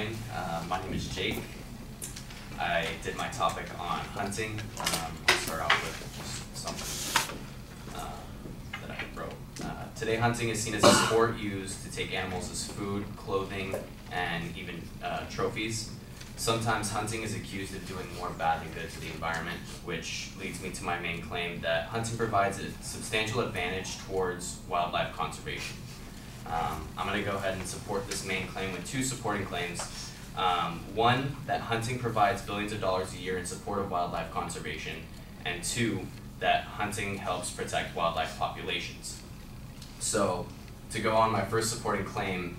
morning. My name is Jake. I did my topic on hunting. I'll start off with just something that I wrote. Today, hunting is seen as a sport used to take animals as food, clothing, and even trophies. Sometimes hunting is accused of doing more bad than good to the environment, which leads me to my main claim that hunting provides a substantial advantage towards wildlife conservation. I'm going to go ahead and support this main claim with two supporting claims. One, that hunting provides billions of dollars a year in support of wildlife conservation, and two, that hunting helps protect wildlife populations. So, to go on my first supporting claim,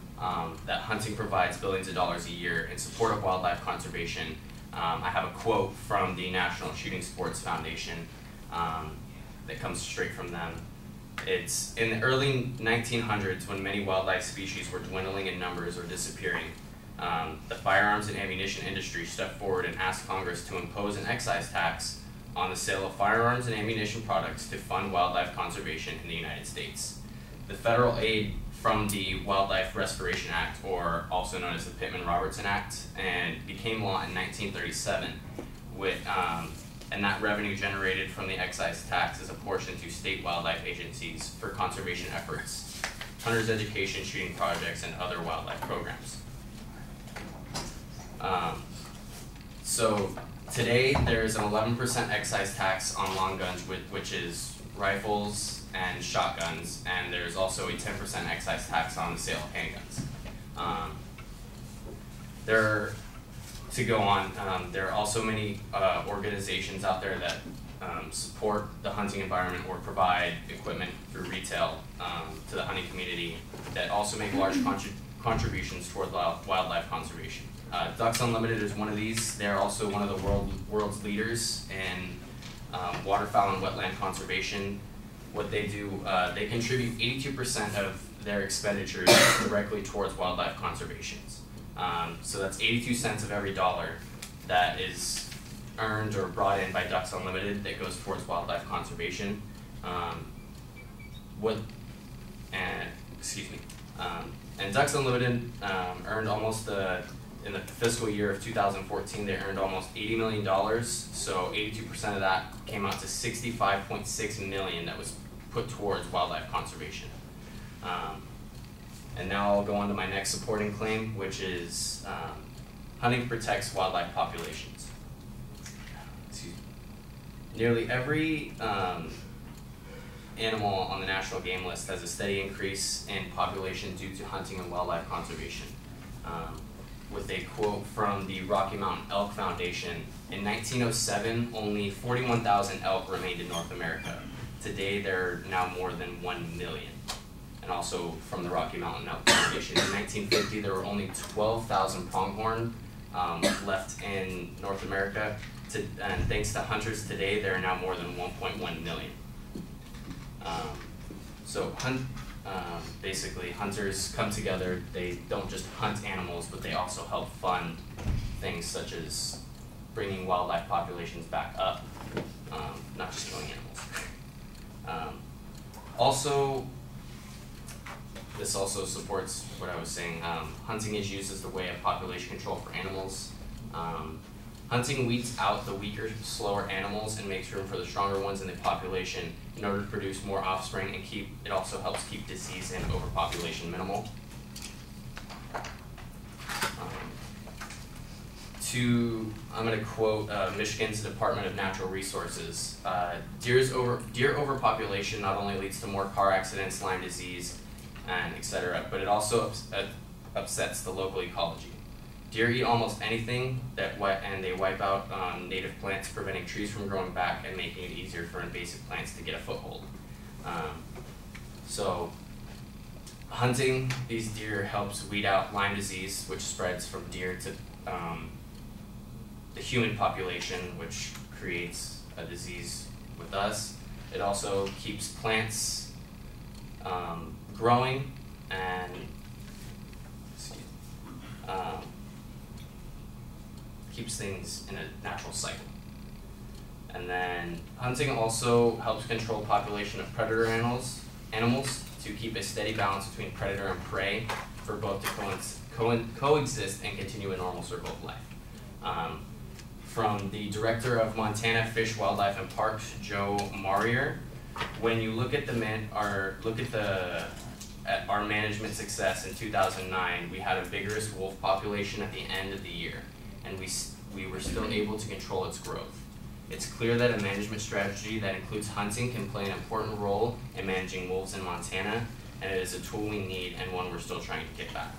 that hunting provides billions of dollars a year in support of wildlife conservation, I have a quote from the National Shooting Sports Foundation that comes straight from them. It's in the early 1900s, when many wildlife species were dwindling in numbers or disappearing, the firearms and ammunition industry stepped forward and asked Congress to impose an excise tax on the sale of firearms and ammunition products to fund wildlife conservation in the United States. The federal aid from the Wildlife Restoration Act, or also known as the Pittman-Robertson Act, and became law in 1937, and that revenue generated from the excise tax is apportioned to state wildlife agencies for conservation efforts, hunters education, shooting projects, and other wildlife programs. So today there's an 11% excise tax on long guns, which is rifles and shotguns, and there's also a 10% excise tax on the sale of handguns. There are also many organizations out there that support the hunting environment or provide equipment through retail to the hunting community that also make large contributions toward wildlife conservation. Ducks Unlimited is one of these. They're also one of the world's leaders in waterfowl and wetland conservation. What they do, they contribute 82% of their expenditures directly towards wildlife conservation. So that's 82 cents of every dollar that is earned or brought in by Ducks Unlimited that goes towards wildlife conservation. And Ducks Unlimited earned almost in the fiscal year of 2014, they earned almost $80 million. So 82% of that came out to $65.6 million that was put towards wildlife conservation. And now I'll go on to my next supporting claim, which is hunting protects wildlife populations. Nearly every animal on the National Game List has a steady increase in population due to hunting and wildlife conservation. With a quote from the Rocky Mountain Elk Foundation, in 1907, only 41,000 elk remained in North America. Today, there are now more than 1 million. And also from the Rocky Mountain Elk Foundation, in 1950, there were only 12,000 pronghorn left in North America. And thanks to hunters today, there are now more than 1.1 million. Basically, hunters come together. They don't just hunt animals, but they also help fund things such as bringing wildlife populations back up, not just killing animals. This also supports what I was saying. Hunting is used as the way of population control for animals. Hunting weeds out the weaker, slower animals and makes room for the stronger ones in the population in order to produce more offspring, and it also helps keep disease and overpopulation minimal. I'm going to quote Michigan's Department of Natural Resources. Deer overpopulation not only leads to more car accidents, Lyme disease, and etc., but it also upsets the local ecology. Deer eat almost anything and they wipe out native plants, preventing trees from growing back and making it easier for invasive plants to get a foothold. So hunting these deer helps weed out Lyme disease, which spreads from deer to the human population, which creates a disease with us. It also keeps plants growing and keeps things in a natural cycle. And then hunting also helps control population of predator animals to keep a steady balance between predator and prey for both to coexist and continue a normal circle of life. From the director of Montana Fish, Wildlife, and Parks, Joe Marier, when you look at our management success in 2009, we had a vigorous wolf population at the end of the year, and we were still able to control its growth. It's clear that a management strategy that includes hunting can play an important role in managing wolves in Montana, and it is a tool we need and one we're still trying to get back.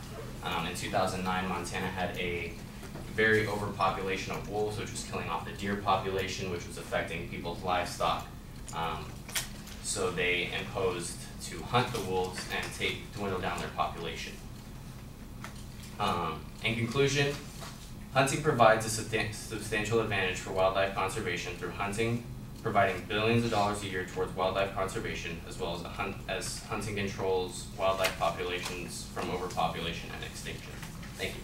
In 2009, Montana had a very overpopulation of wolves, which was killing off the deer population, which was affecting people's livestock. So they imposed to hunt the wolves and dwindle down their population. In conclusion, hunting provides a substantial advantage for wildlife conservation through hunting, providing billions of dollars a year towards wildlife conservation, as well as hunting controls wildlife populations from overpopulation and extinction. Thank you.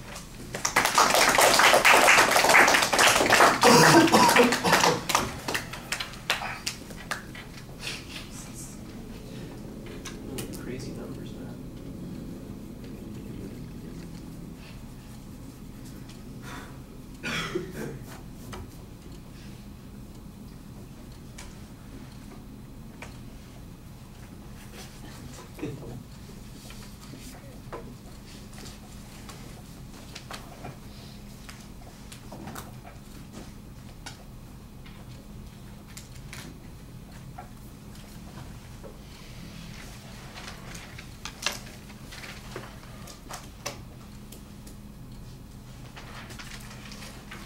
Crazy numbers, man.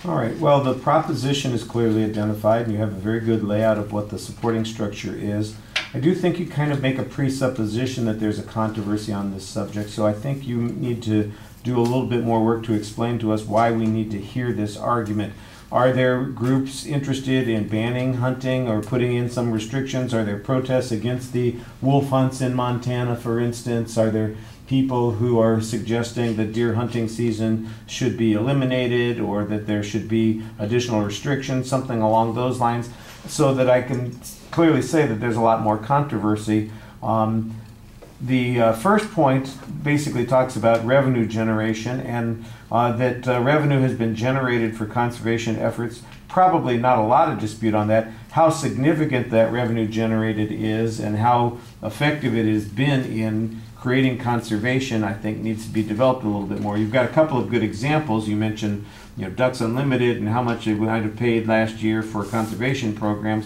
All right, well, the proposition is clearly identified, and you have a very good layout of what the supporting structure is. I do think you kind of make a presupposition that there's a controversy on this subject, so I think you need to do a little bit more work to explain to us why we need to hear this argument. Are there groups interested in banning hunting or putting in some restrictions? Are there protests against the wolf hunts in Montana, for instance? Are there people who are suggesting that deer hunting season should be eliminated or that there should be additional restrictions, something along those lines, so that I can clearly say that there's a lot more controversy? The first point basically talks about revenue generation, and that revenue has been generated for conservation efforts. Probably not a lot of dispute on that. How significant that revenue generated is and how effective it has been in creating conservation, I think, needs to be developed a little bit more. You've got a couple of good examples. You mentioned, Ducks Unlimited and how much it might have paid last year for conservation programs,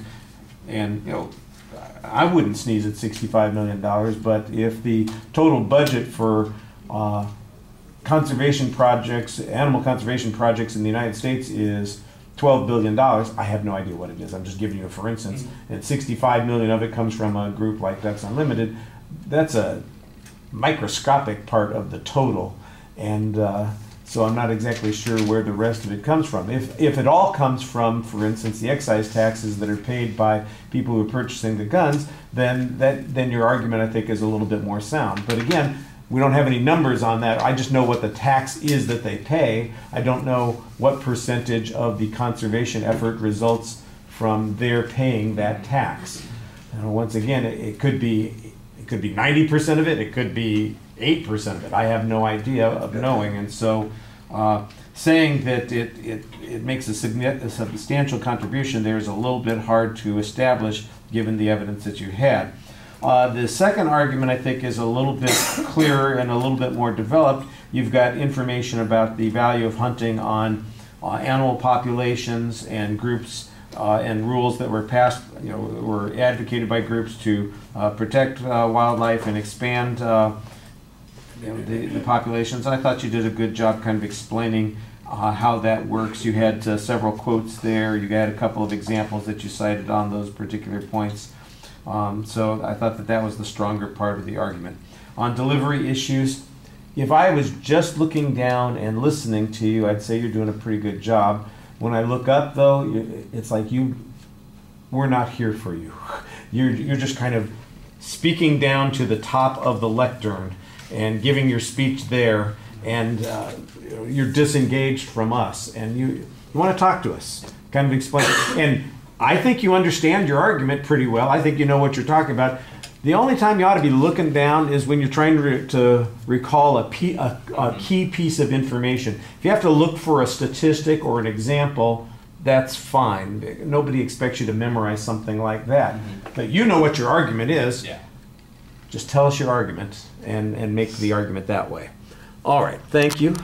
and I wouldn't sneeze at $65 million, but if the total budget for conservation projects, animal conservation projects in the United States is $12 billion, I have no idea what it is. I'm just giving you a for instance. And 65 million of it comes from a group like Ducks Unlimited. That's a microscopic part of the total, and so I'm not exactly sure where the rest of it comes from. If it all comes from, for instance, the excise taxes that are paid by people who are purchasing the guns, then your argument, I think, is a little bit more sound. But again, we don't have any numbers on that. I just know what the tax is that they pay. I don't know what percentage of the conservation effort results from their paying that tax. Once again, it could be 90% of it, it could be 8% of it. I have no idea of knowing, and so saying that it makes a substantial contribution there is a little bit hard to establish given the evidence that you had. The second argument, I think, is a little bit clearer and a little bit more developed. You've got information about the value of hunting on animal populations and groups and rules that were passed, were advocated by groups to protect wildlife and expand the populations. And I thought you did a good job kind of explaining how that works. You had several quotes there. You had a couple of examples that you cited on those particular points. So I thought that was the stronger part of the argument. On delivery issues, if I was just looking down and listening to you, I'd say you're doing a pretty good job. When I look up, though, it's like we're not here for you. You're just kind of speaking down to the top of the lectern and giving your speech there, and you're disengaged from us, and you want to talk to us, kind of explain. And I think you understand your argument pretty well. I think you know what you're talking about. The only time you ought to be looking down is when you're trying to recall a key piece of information. If you have to look for a statistic or an example, that's fine. Nobody expects you to memorize something like that. But you know what your argument is. Yeah. Just tell us your argument and make the argument that way. All right, thank you.